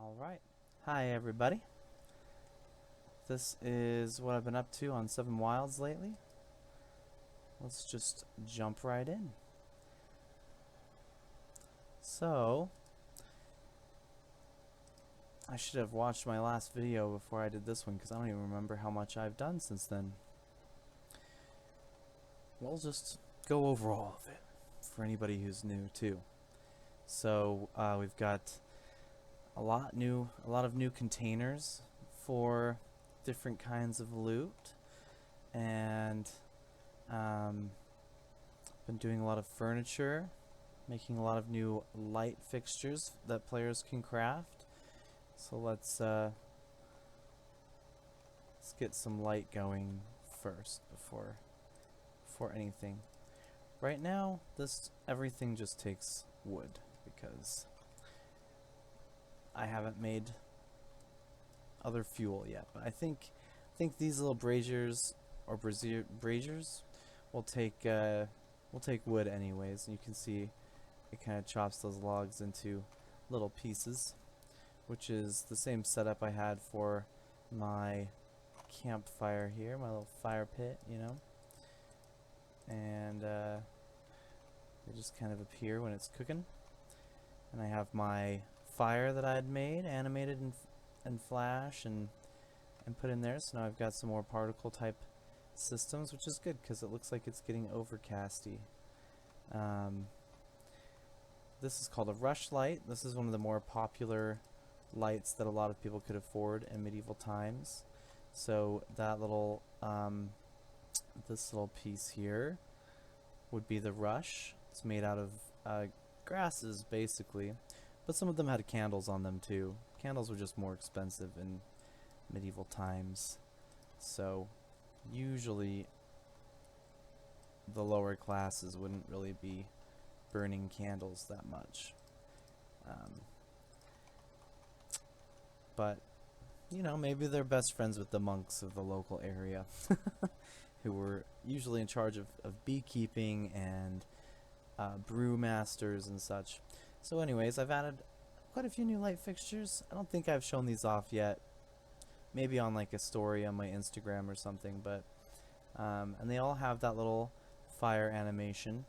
Alright. Hi everybody. This is what I've been up to on Seven Wildz lately. Let's just jump right in. So, I should have watched my last video before I did this one because I don't even remember how much I've done since then. We'll just go over all of it for anybody who's new too. So, we've got a lot of new containers for different kinds of loot, and been doing a lot of furniture, making a lot of new light fixtures that players can craft. So let's get some light going first before anything. Right now, everything just takes wood because I haven't made other fuel yet. But I think these little braziers or braziers will take wood anyways. And you can see it kind of chops those logs into little pieces, which is the same setup I had for my campfire here, my little fire pit, you know. And they just kind of appear when it's cooking. And I have my fire that I had made, animated in Flash, and put in there. So now I've got some more particle type systems, which is good because it looks like it's getting overcasty. This is called a rush light. This is one of the more popular lights that a lot of people could afford in medieval times. So that little this little piece here would be the rush. It's made out of grasses basically, but some of them had candles on them too. Candles were just more expensive in medieval times, so usually the lower classes wouldn't really be burning candles that much. But you know, maybe they're best friends with the monks of the local area who were usually in charge of beekeeping and brewmasters and such. So anyways, I've added quite a few new light fixtures. I don't think I've shown these off yet. Maybe on like a story on my Instagram or something, but and they all have that little fire animation.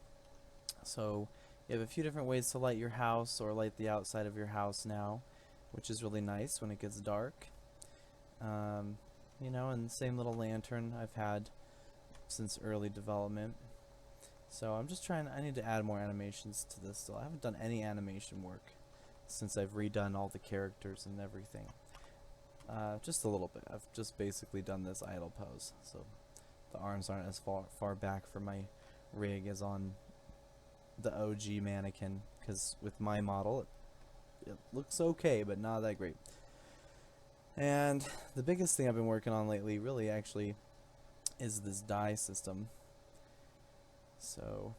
So you have a few different ways to light your house or light the outside of your house now, which is really nice when it gets dark. You know, and same little lantern I've had since early development. So I'm just trying, I need to add more animations to this still. I haven't done any animation work since I've redone all the characters and everything. Just a little bit. I've just basically done this idle pose, so the arms aren't as far back for my rig as on the OG mannequin, because with my model it looks okay, but not that great. And the biggest thing I've been working on lately really actually is this dye system. So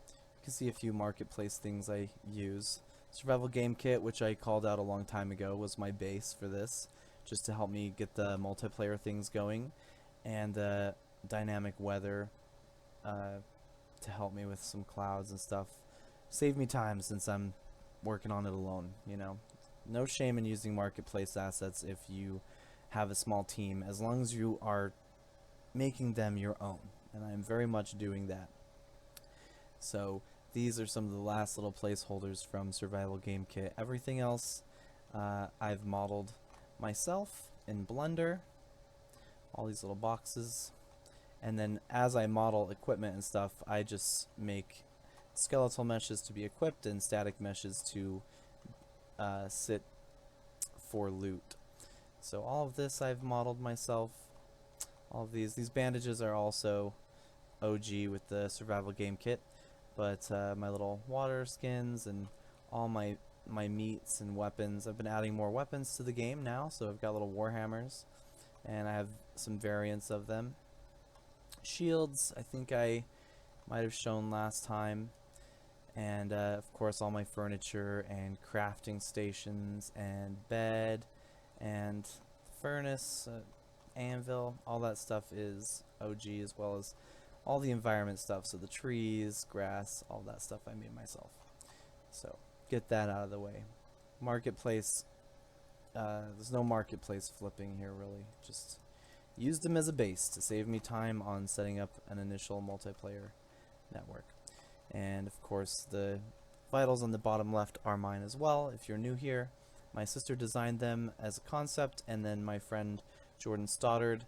you can see a few marketplace things I use. Survival game kit, which I called out a long time ago, was my base for this, just to help me get the multiplayer things going, and dynamic weather to help me with some clouds and stuff. Save me time since I'm working on it alone, you know. No shame in using marketplace assets if you have a small team, as long as you are making them your own, and I'm very much doing that. So these are some of the last little placeholders from Survival Game Kit. Everything else I've modeled myself in Blender, all these little boxes, and then as I model equipment and stuff, I just make skeletal meshes to be equipped and static meshes to sit for loot. So all of this I've modeled myself. All of these bandages are also OG with the Survival Game Kit, but my little water skins and all my meats and weapons, I've been adding more weapons to the game now, so I've got little warhammers, and I have some variants of them. Shields, I think I might have shown last time, and of course all my furniture and crafting stations and bed and furnace, anvil, all that stuff is OG, as well as all the environment stuff, so the trees, grass, all that stuff I made myself. So get that out of the way. Marketplace there's no marketplace flipping here really. Just used them as a base to save me time on setting up an initial multiplayer network. And of course the vitals on the bottom left are mine as well. If you're new here, my sister designed them as a concept, and then my friend Jordan Stoddard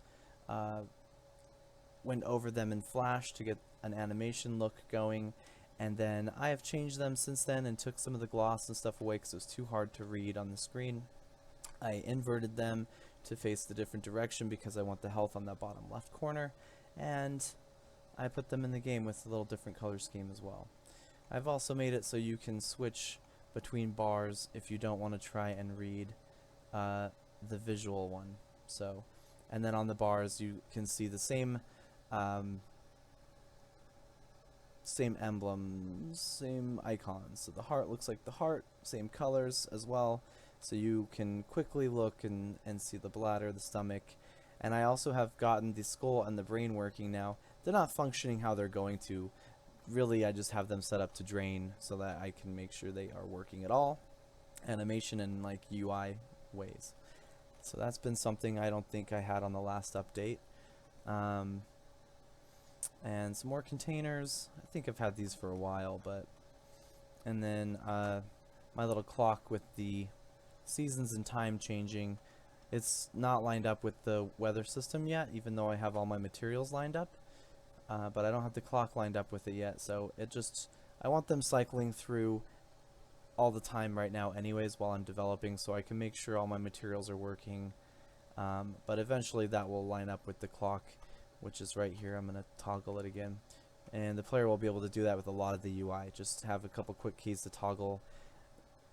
went over them in Flash to get an animation look going, and then I have changed them since then and took some of the gloss and stuff away because it was too hard to read on the screen. I inverted them to face the different direction because I want the health on that bottom left corner, and I put them in the game with a little different color scheme as well. I've also made it so you can switch between bars if you don't want to try and read the visual one. So, and then on the bars you can see the same same emblems, same icons. So the heart looks like the heart, same colors as well. So you can quickly look and see the bladder, the stomach. And I also have gotten the skull and the brain working now. They're not functioning how they're going to. Really, I just have them set up to drain so that I can make sure they are working at all. Animation and like UI ways. So that's been something I don't think I had on the last update. And some more containers. I think I've had these for a while, but... And then my little clock with the seasons and time changing. It's not lined up with the weather system yet, even though I have all my materials lined up. But I don't have the clock lined up with it yet, so it just... I want them cycling through all the time right now anyways while I'm developing, so I can make sure all my materials are working. But eventually that will line up with the clock, which is right here. I'm going to toggle it again. And the player will be able to do that with a lot of the UI. Just have a couple quick keys to toggle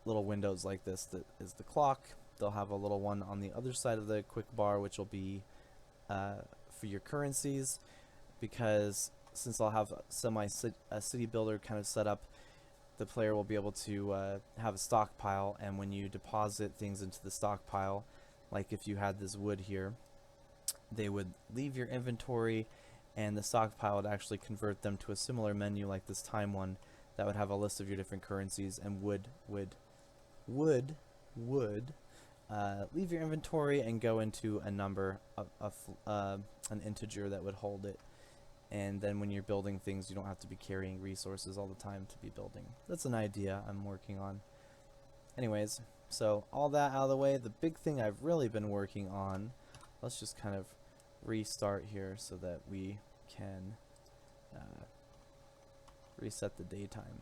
little windows like this. That is the clock. They'll have a little one on the other side of the quick bar, which will be for your currencies, because since I'll have a city builder kind of set up, the player will be able to have a stockpile, and when you deposit things into the stockpile, like if you had this wood here, they would leave your inventory, and the stockpile would actually convert them to a similar menu like this time one that would have a list of your different currencies, and would leave your inventory and go into a number of an integer that would hold it. And then when you're building things, you don't have to be carrying resources all the time to be building. That's an idea I'm working on. Anyways, so all that out of the way, the big thing I've really been working on, let's just kind of restart here so that we can reset the daytime,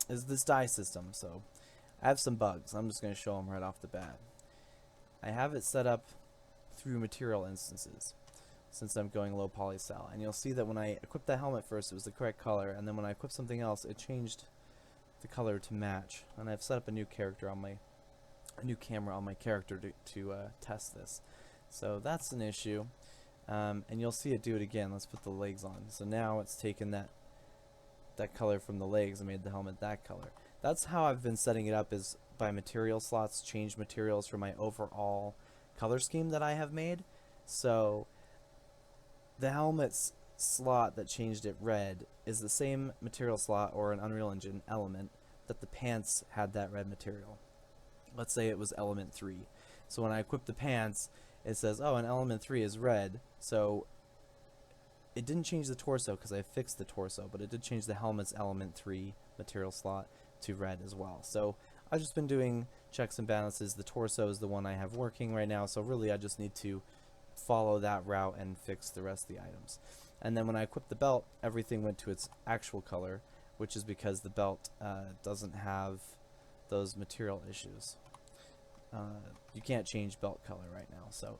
is this dye system. So I have some bugs. I'm just going to show them right off the bat. I have it set up through material instances since I'm going low poly style, and you'll see that when I equipped the helmet first it was the correct color, and then when I equipped something else it changed the color to match. And I've set up a new character on a new camera on my character to test this. So that's an issue, and you'll see it do it again. Let's put the legs on. So now it's taken that color from the legs and made the helmet that color. That's how I've been setting it up, is by material slots, change materials for my overall color scheme that I have made. So the helmet's slot that changed it red is the same material slot or an Unreal Engine element that the pants had that red material. Let's say it was element 3. So when I equip the pants, it says, oh, an element 3 is red. So it didn't change the torso because I fixed the torso, but it did change the helmet's element 3 material slot to red as well. So I've just been doing checks and balances. The torso is the one I have working right now, so really I just need to follow that route and fix the rest of the items. And then when I equipped the belt, everything went to its actual color, which is because the belt doesn't have those material issues. You can't change belt color right now, so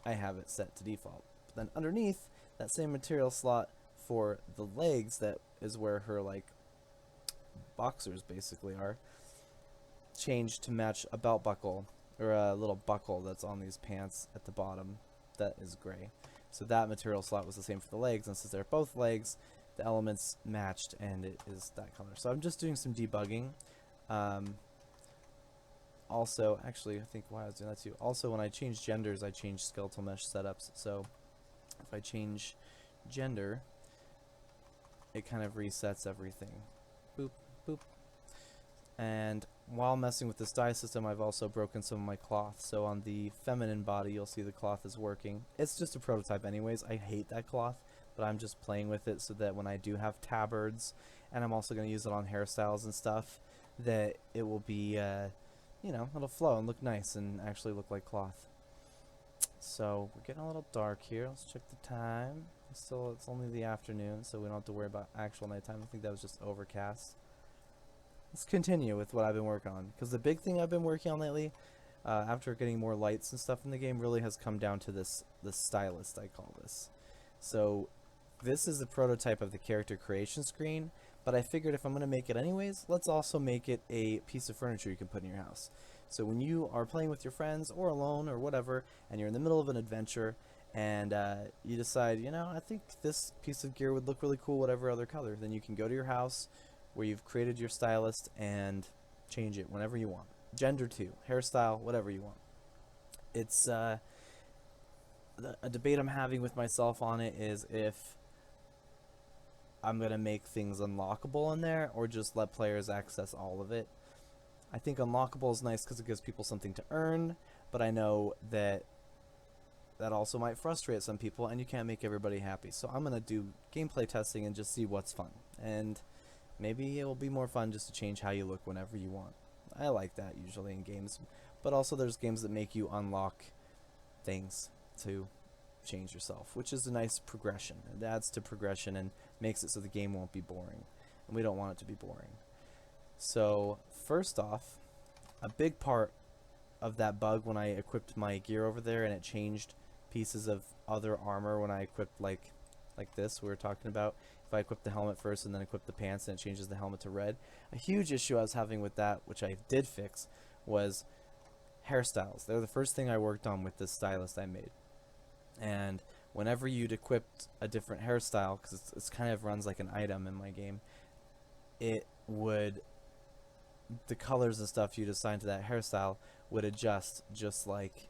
I have it set to default. But then underneath, that same material slot for the legs, that is where her like boxers basically are, changed to match a belt buckle, or a little buckle that's on these pants at the bottom that is gray. So that material slot was the same for the legs, and since they're both legs, the elements matched and it is that color. So I'm just doing some debugging. Also, actually, I think why I was doing that too. Also, when I change genders, I change skeletal mesh setups. So if I change gender, it kind of resets everything. Boop, boop. And while messing with this dye system, I've also broken some of my cloth. So on the feminine body, you'll see the cloth is working. It's just a prototype anyways. I hate that cloth, but I'm just playing with it so that when I do have tabards, and I'm also going to use it on hairstyles and stuff, that it will be, you know, it'll flow and look nice and actually look like cloth. So we're getting a little dark here. Let's check the time. Still, it's only the afternoon, so we don't have to worry about actual nighttime. I think that was just overcast. Let's continue with what I've been working on, because the big thing I've been working on lately, after getting more lights and stuff in the game, really has come down to this Stylist, I call this. So this is the prototype of the character creation screen, but I figured if I'm going to make it anyways, let's also make it a piece of furniture you can put in your house. So when you are playing with your friends or alone or whatever, and you're in the middle of an adventure, and you decide, you know, I think this piece of gear would look really cool, whatever other color, then you can go to your house where you've created your Stylist and change it whenever you want. Gender too, hairstyle, whatever you want. It's a debate I'm having with myself on it is if I'm going to make things unlockable in there or just let players access all of it. I think unlockable is nice because it gives people something to earn, but I know that that also might frustrate some people and you can't make everybody happy. So I'm going to do gameplay testing and just see what's fun. And maybe it will be more fun just to change how you look whenever you want. I like that usually in games, but also there's games that make you unlock things to change yourself, which is a nice progression. It adds to progression and makes it so the game won't be boring, and we don't want it to be boring. So first off, a big part of that bug when I equipped my gear over there and it changed pieces of other armor when I equipped like this we were talking about. If I equip the helmet first and then equip the pants, and it changes the helmet to red. A huge issue I was having with that, which I did fix, was hairstyles. They're the first thing I worked on with this Stylist I made. And whenever you'd equip a different hairstyle, because it's kind of runs like an item in my game, it would, the colors and stuff you'd assign to that hairstyle would adjust just like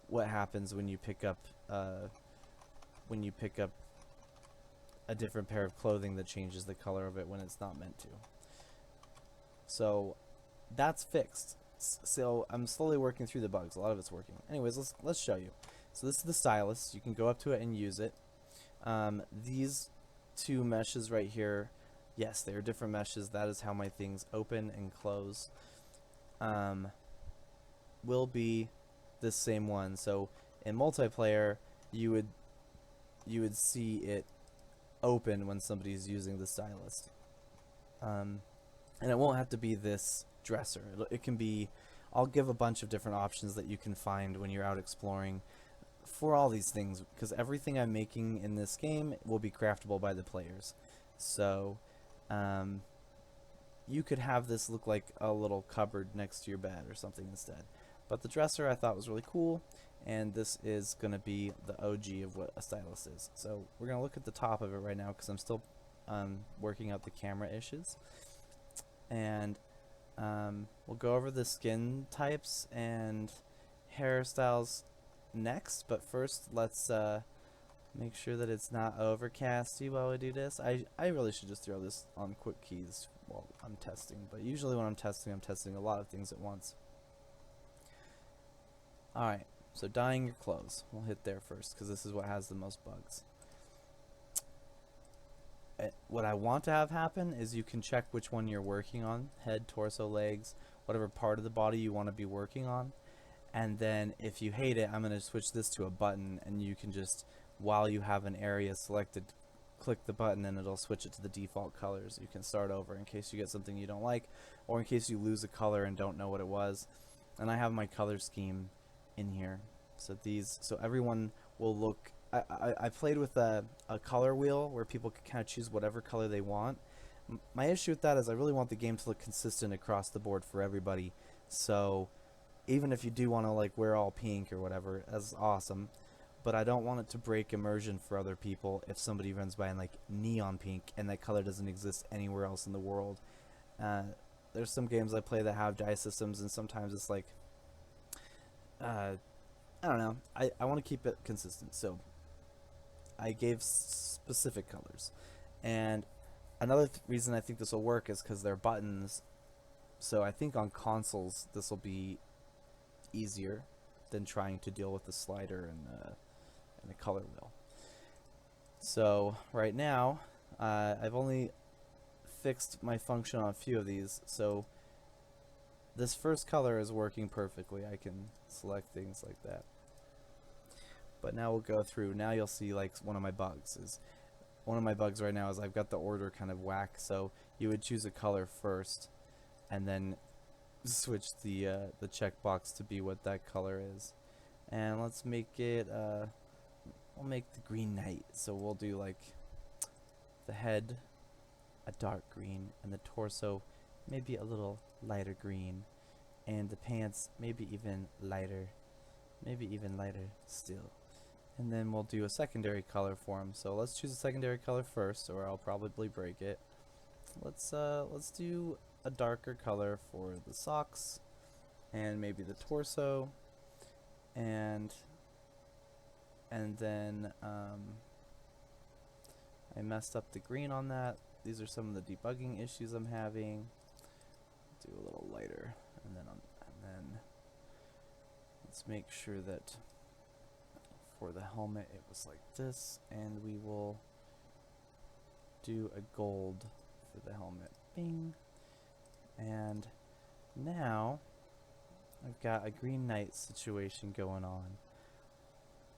what happens when you pick up a different pair of clothing that changes the color of it when it's not meant to. So that's fixed. So I'm slowly working through the bugs. A lot of it's working. Anyways, let's show you. So this is the Stylus. You can go up to it and use it. These two meshes right here, yes, they are different meshes. That is how my things open and close. Will be this same one. So in multiplayer, you would see it open when somebody's using the Stylist. And it won't have to be this dresser. It can be, I'll give a bunch of different options that you can find when you're out exploring for all these things, because everything I'm making in this game will be craftable by the players. So you could have this look like a little cupboard next to your bed or something instead. But the dresser I thought was really cool, and this is going to be the OG of what a Stylus is. So we're going to look at the top of it right now because I'm still working out the camera issues. And we'll go over the skin types and hairstyles next, but first let's make sure that it's not overcasty while we do this. I really should just throw this on quick keys while I'm testing, but usually when I'm testing a lot of things at once. Alright, so dyeing your clothes. We'll hit there first because this is what has the most bugs. What I want to have happen is you can check which one you're working on, head, torso, legs, whatever part of the body you want to be working on. And then if you hate it, I'm going to switch this to a button, and you can just, while you have an area selected, click the button and it'll switch it to the default colors. You can start over in case you get something you don't like, or in case you lose a color and don't know what it was. And I have my color scheme in here. So everyone will look, I played with a color wheel where people can kind of choose whatever color they want. My issue with that is I really want the game to look consistent across the board for everybody. So even if you do want to like wear all pink or whatever, that's awesome. But I don't want it to break immersion for other people if somebody runs by in like neon pink and that color doesn't exist anywhere else in the world. There's some games I play that have dye systems, and sometimes it's like, I don't know. I want to keep it consistent, so I gave specific colors. And Another reason I think this will work is because they're buttons. So I think on consoles this will be easier than trying to deal with the slider and the color wheel. So right now, I've only fixed my function on a few of these. So this first color is working perfectly. I can select things like that. But now we'll go through. Now you'll see like one of my bugs right now is I've got the order kind of whack. So you would choose a color first, and then switch the checkbox to be what that color is. And let's make it. We'll make the green knight. So we'll do like the head a dark green, and the torso maybe a little lighter green, and the pants maybe even lighter still. And then we'll do a secondary color for him. So let's choose a secondary color first, or I'll probably break it. Let's do a darker color for the socks, and maybe the torso, and then I messed up the green on that. These are some of the debugging issues I'm having. Do a little lighter, and then let's make sure that for the helmet it was like this, and we will do a gold for the helmet. Bing. And now I've got a green knight situation going on,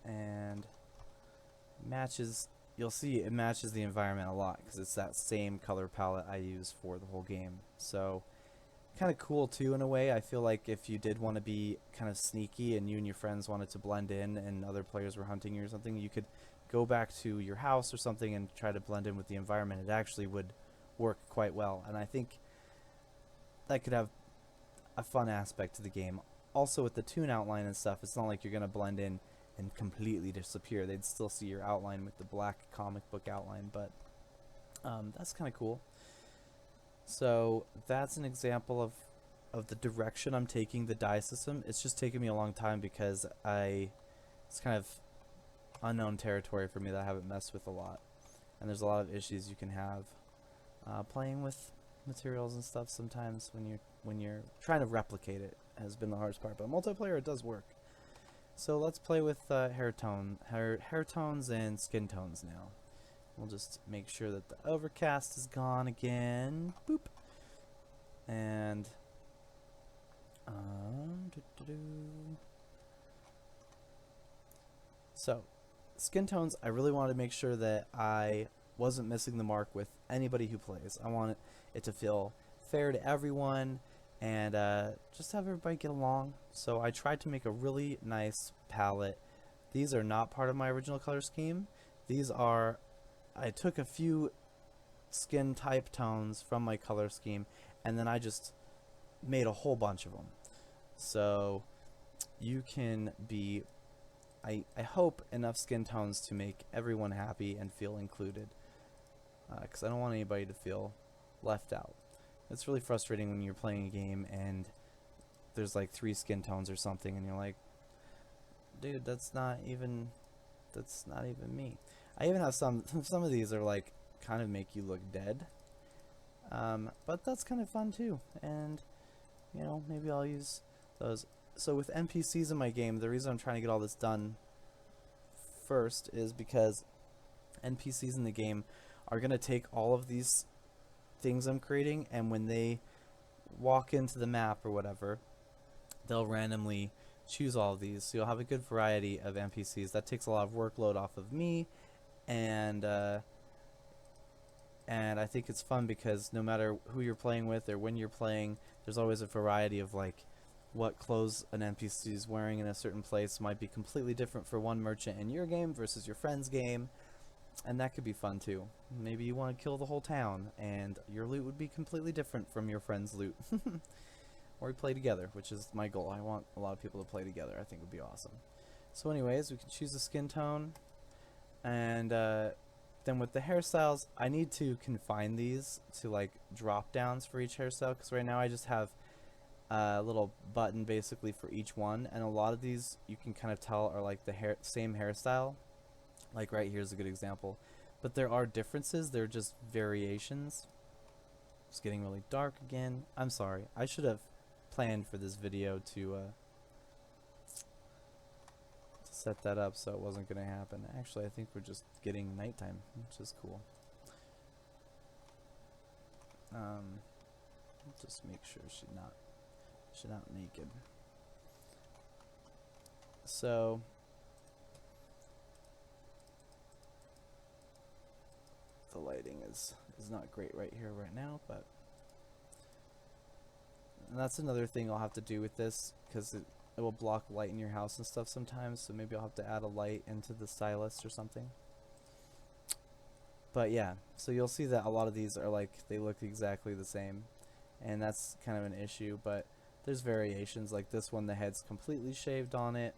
and matches. You'll see it matches the environment a lot because it's that same color palette I use for the whole game. So kind of cool too in a way. I feel like if you did want to be kind of sneaky and you and your friends wanted to blend in and other players were hunting you or something, you could go back to your house or something and try to blend in with the environment. It actually would work quite well, and I think that could have a fun aspect to the game. Also with the toon outline and stuff, it's not like you're going to blend in and completely disappear. They'd still see your outline with the black comic book outline, but that's kind of cool. So that's an example of the direction I'm taking the dye system. It's just taken me a long time because it's kind of unknown territory for me that I haven't messed with a lot, and there's a lot of issues you can have playing with materials and stuff. Sometimes when you're trying to replicate it has been the hardest part, but multiplayer it does work. So let's play with hair tones and skin tones now. We'll just make sure that the overcast is gone again. Boop. And so skin tones, I really wanted to make sure that I wasn't missing the mark with anybody who plays. I want it to feel fair to everyone, and just have everybody get along. So I tried to make a really nice palette. These are not part of my original color scheme. These are, I took a few skin type tones from my color scheme, and then I just made a whole bunch of them. So you can be, I hope, enough skin tones to make everyone happy and feel included, because I don't want anybody to feel left out. It's really frustrating when you're playing a game and there's like 3 skin tones or something, and you're like, dude, that's not even me. I even have some of these are like kind of make you look dead, but that's kind of fun too, and you know, maybe I'll use those. So with NPCs in my game, the reason I'm trying to get all this done first is because NPCs in the game are going to take all of these things I'm creating, and when they walk into the map or whatever, they'll randomly choose all of these. So you'll have a good variety of NPCs. That takes a lot of workload off of me, and I think it's fun because no matter who you're playing with or when you're playing, there's always a variety of like what clothes an NPC is wearing in a certain place might be completely different for one merchant in your game versus your friend's game, and that could be fun too. Maybe you want to kill the whole town and your loot would be completely different from your friend's loot. Or we play together, which is my goal. I want a lot of people to play together. I think it would be awesome. So anyways, we can choose a skin tone, and then with the hairstyles, I need to confine these to like drop downs for each hairstyle, because right now I just have a little button basically for each one, and a lot of these you can kind of tell are like the same hairstyle. Like right here's a good example, but there are differences. They're just variations. It's getting really dark again. I'm sorry. I should have planned for this video to set that up so it wasn't going to happen. Actually, I think we're just getting nighttime, which is cool. Just make sure she's not naked. So the lighting is not great right here right now, but and that's another thing I'll have to do with this, because it will block light in your house and stuff sometimes, so maybe I'll have to add a light into the Stylist or something. But yeah, so you'll see that a lot of these are like, they look exactly the same, and that's kind of an issue, but there's variations. Like this one, the head's completely shaved on it.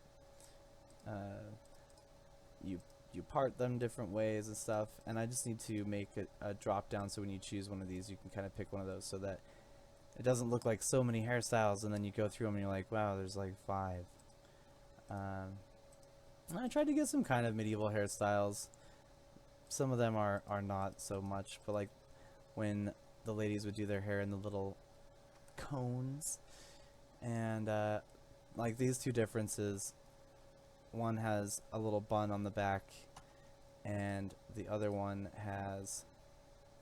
You part them different ways and stuff, and I just need to make a drop down so when you choose one of these, you can kind of pick one of those so that it doesn't look like so many hairstyles, and then you go through them and you're like, wow, there's like 5. I tried to get some kind of medieval hairstyles. Some of them are not so much, but like when the ladies would do their hair in the little cones, and like these two differences, one has a little bun on the back and the other one has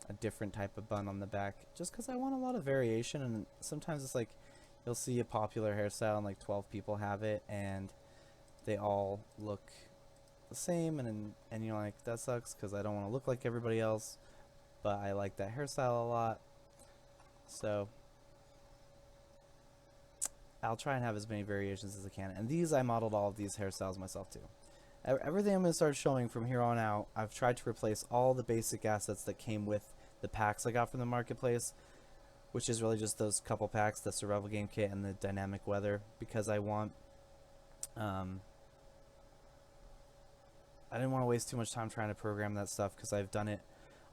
a different type of bun on the back, just because I want a lot of variation. And sometimes it's like you'll see a popular hairstyle and like 12 people have it and they all look the same, and you're like, that sucks because I don't want to look like everybody else, but I like that hairstyle a lot. So I'll try and have as many variations as I can, and these, I modeled all of these hairstyles myself too. Everything I'm going to start showing from here on out, I've tried to replace all the basic assets that came with the packs I got from the marketplace, which is really just those couple packs, the survival game kit and the dynamic weather, because I want I didn't want to waste too much time trying to program that stuff, because I've done it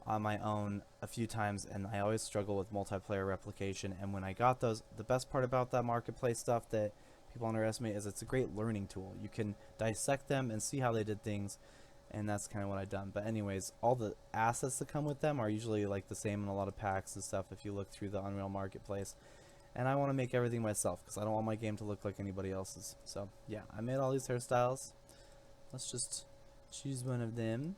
on my own a few times and I always struggle with multiplayer replication. And when I got those, the best part about that marketplace stuff that people underestimate is it's a great learning tool. You can dissect them and see how they did things, and that's kind of what I've done. But anyways, all the assets that come with them are usually like the same in a lot of packs and stuff if you look through the Unreal Marketplace. And I want to make everything myself because I don't want my game to look like anybody else's. So yeah, I made all these hairstyles. Let's just choose one of them.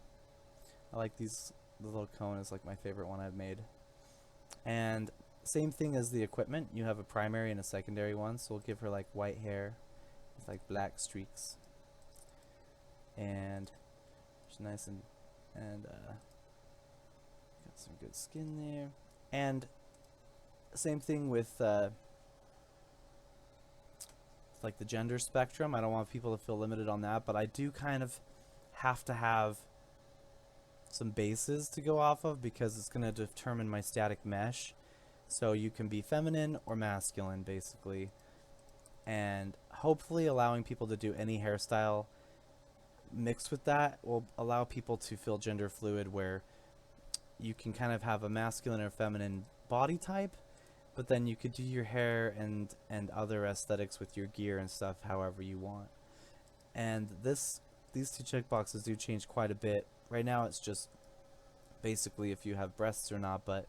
I like these. The little cone is like my favorite one I've made. And same thing as the equipment, you have a primary and a secondary one, so we'll give her like white hair with like black streaks, and she's nice and got some good skin there. And same thing with like the gender spectrum. I don't want people to feel limited on that, but I do kind of have to have some bases to go off of because it's going to determine my static mesh. So you can be feminine or masculine basically, and hopefully allowing people to do any hairstyle mixed with that will allow people to feel gender fluid, where you can kind of have a masculine or feminine body type, but then you could do your hair and other aesthetics with your gear and stuff however you want. And these two checkboxes do change quite a bit. Right now it's just basically if you have breasts or not, but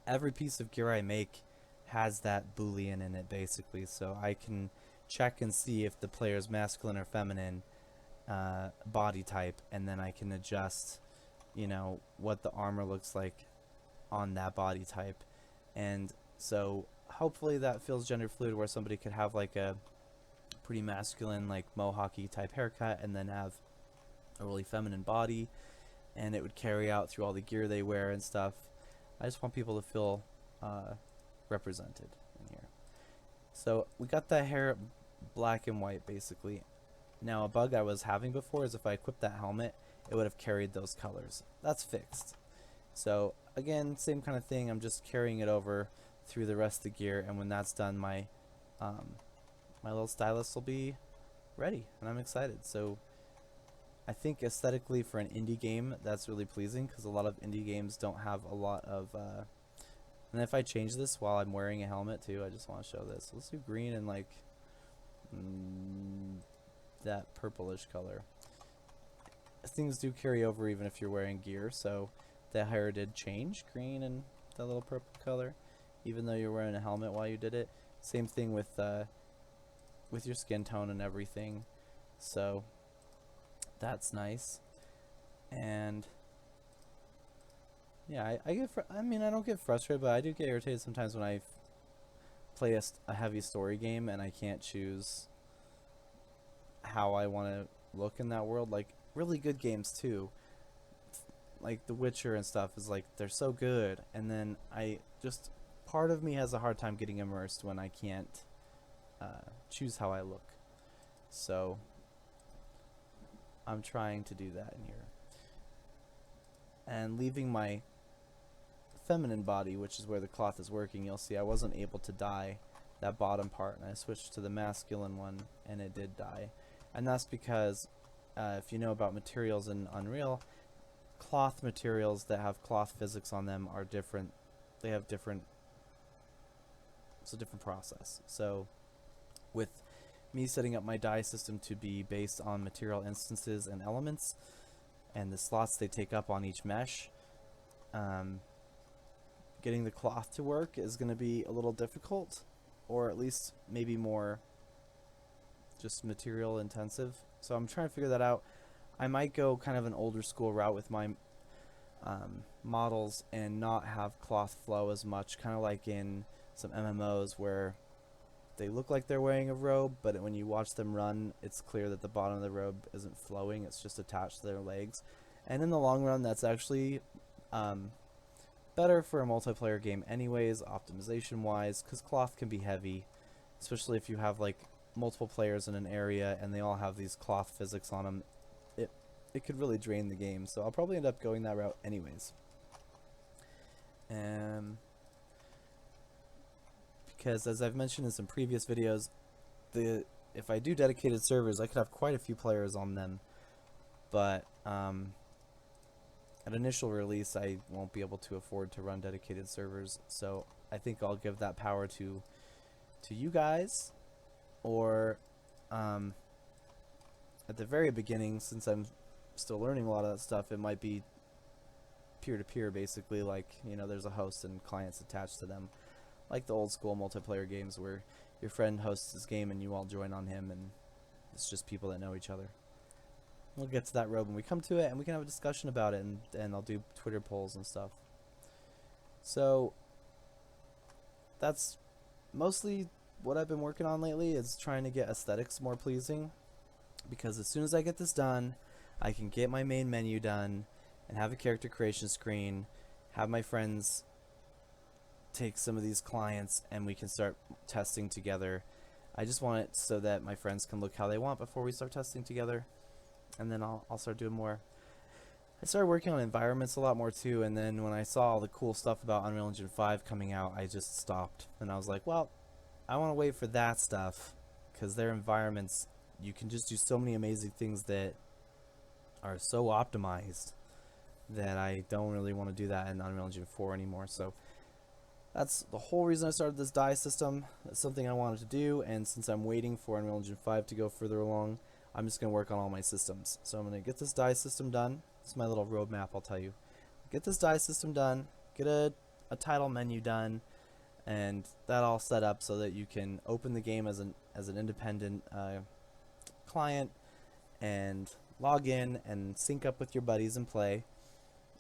every piece of gear I make has that boolean in it basically, so I can check and see if the player's masculine or feminine body type, and then I can adjust, you know, what the armor looks like on that body type. And so hopefully that feels gender fluid, where somebody could have like a pretty masculine like mohawky type haircut and then have a really feminine body, and it would carry out through all the gear they wear and stuff. I just want people to feel represented in here. So we got that hair black and white basically. Now a bug I was having before is if I equipped that helmet, it would have carried those colors. That's fixed. So again, same kind of thing, I'm just carrying it over through the rest of the gear, and when that's done, my my little stylus will be ready, and I'm excited. So I think aesthetically for an indie game, that's really pleasing, because a lot of indie games don't have a lot of and if I change this while I'm wearing a helmet too, I just want to show this. Let's do green and like that purplish color. things do carry over even if you're wearing gear. So the hair did change green and that little purple color, even though you're wearing a helmet while you did it. Same thing with your skin tone and everything. So that's nice. And yeah, I mean, I don't get frustrated, but I do get irritated sometimes when I play a heavy story game and I can't choose how I want to look in that world. Like, really good games too, like The Witcher and stuff, is like, they're so good, and then part of me has a hard time getting immersed when I can't choose how I look. So I'm trying to do that in here, and leaving my feminine body, which is where the cloth is working. You'll see I wasn't able to dye that bottom part, and I switched to the masculine one and it did dye. And that's because if you know about materials in Unreal, cloth materials that have cloth physics on them are different. They have different, it's a different process. So with me setting up my dye system to be based on material instances and elements and the slots they take up on each mesh, getting the cloth to work is going to be a little difficult, or at least maybe more just material intensive. So I'm trying to figure that out. I might go kind of an older school route with my models and not have cloth flow as much, kind of like in some MMOs where they look like they're wearing a robe, but when you watch them run, it's clear that the bottom of the robe isn't flowing, it's just attached to their legs. And in the long run, that's actually better for a multiplayer game anyways, optimization wise, because cloth can be heavy, especially if you have like multiple players in an area and they all have these cloth physics on them. It could really drain the game, so I'll probably end up going that route anyways. Because as I've mentioned in some previous videos, if I do dedicated servers, I could have quite a few players on them, but at initial release I won't be able to afford to run dedicated servers, so I think I'll give that power to you guys, or at the very beginning, since I'm still learning a lot of that stuff, it might be peer-to-peer, basically, like, you know, there's a host and clients attached to them, like the old school multiplayer games where your friend hosts his game and you all join on him and it's just people that know each other. We'll get to that road when we come to it, and we can have a discussion about it, and I'll do Twitter polls and stuff. So that's mostly what I've been working on lately, is trying to get aesthetics more pleasing, because as soon as I get this done, I can get my main menu done and have a character creation screen, have my friends take some of these clients, and we can start testing together. I just want it so that my friends can look how they want before we start testing together, and then I'll start doing more. I started working on environments a lot more too, and then when I saw all the cool stuff about Unreal Engine 5 coming out, I just stopped, and I was like, well, I want to wait for that stuff, because their environments, you can just do so many amazing things that are so optimized that I don't really want to do that in Unreal Engine 4 anymore. So that's the whole reason I started this dye system. It's something I wanted to do, and since I'm waiting for Unreal Engine 5 to go further along, I'm just going to work on all my systems. So I'm going to get this dye system done. This is my little roadmap, I'll tell you. Get this dye system done, get a title menu done, and that all set up so that you can open the game as an independent client and log in and sync up with your buddies and play.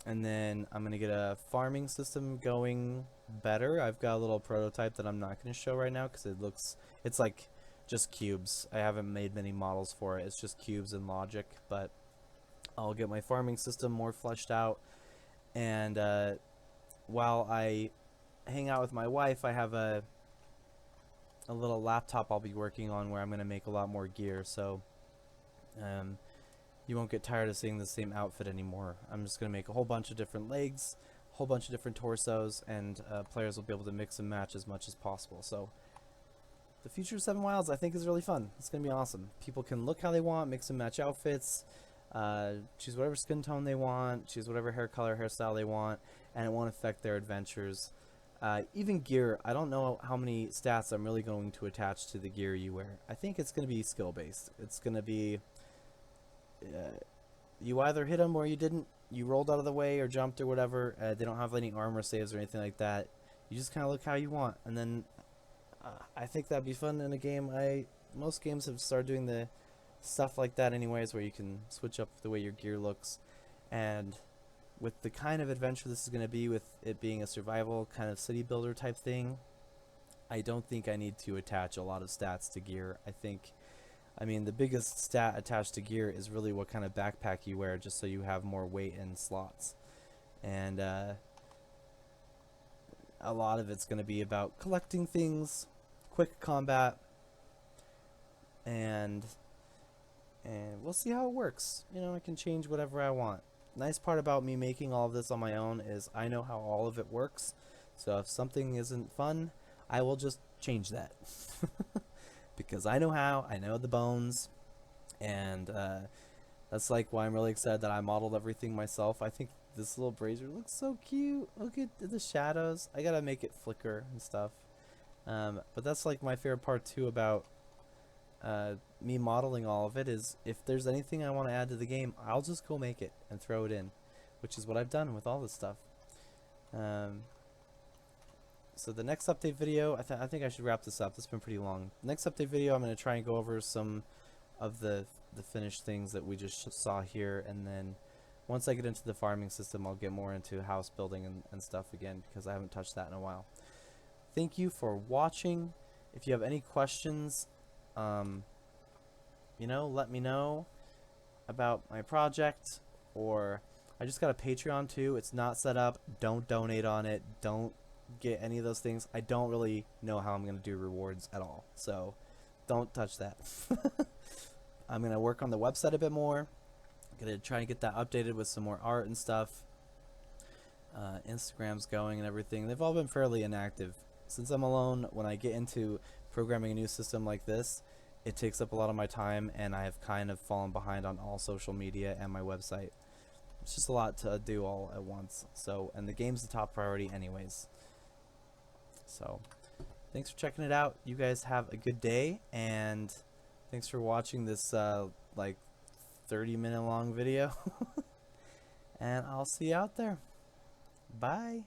And then I'm going to get a farming system going better. I've got a little prototype that I'm not going to show right now because it's like just cubes. I haven't made many models for it. It's just cubes and logic, but I'll get my farming system more fleshed out. And while I hang out with my wife, I have a little laptop I'll be working on where I'm going to make a lot more gear. So you won't get tired of seeing the same outfit anymore. I'm just going to make a whole bunch of different legs, a whole bunch of different torsos, and players will be able to mix and match as much as possible. So the future of Seven Wildz, I think, is really fun. It's going to be awesome. People can look how they want, mix and match outfits, choose whatever skin tone they want, choose whatever hair color, hairstyle they want, and it won't affect their adventures. Even gear, I don't know how many stats I'm really going to attach to the gear you wear. I think it's going to be skill-based. It's going to be you either hit them or you didn't. You rolled out of the way or jumped or whatever. They don't have any armor saves or anything like that. You just kind of look how you want, and then I think that'd be fun in a game. Most games have started doing the stuff like that anyways, where you can switch up the way your gear looks. And with the kind of adventure this is going to be, with it being a survival kind of city builder type thing, I don't think I need to attach a lot of stats to gear. I mean, the biggest stat attached to gear is really what kind of backpack you wear, just so you have more weight in slots. And a lot of it's going to be about collecting things, quick combat, and we'll see how it works. You know, I can change whatever I want. Nice part about me making all of this on my own is I know how all of it works. So if something isn't fun, I will just change that. Because I know how, I know the bones, and that's like why I'm really excited that I modeled everything myself. I think this little brazier looks so cute. Look at the shadows. I gotta make it flicker and stuff. But that's like my favorite part too about me modeling all of it, is if there's anything I want to add to the game, I'll just go make it and throw it in, which is what I've done with all this stuff. So the next update video, I think I should wrap this up. It's been pretty long. Next update video, I'm going to try and go over some of the finished things that we just saw here, and then once I get into the farming system, I'll get more into house building and stuff again, because I haven't touched that in a while. Thank you for watching. If you have any questions, you know, let me know about my project, or I just got a Patreon too. It's not set up. Don't donate on it. Don't get any of those things. I don't really know how I'm going to do rewards at all, so don't touch that. I'm going to work on the website a bit more. I'm going to try and get that updated with some more art and stuff. Instagram's going and everything. They've all been fairly inactive. Since I'm alone, when I get into programming a new system like this, it takes up a lot of my time, and I have kind of fallen behind on all social media and my website. It's just a lot to do all at once. So, and the game's the top priority anyways. So, thanks for checking it out. You guys have a good day, and thanks for watching this like 30-minute long video. And I'll see you out there. Bye.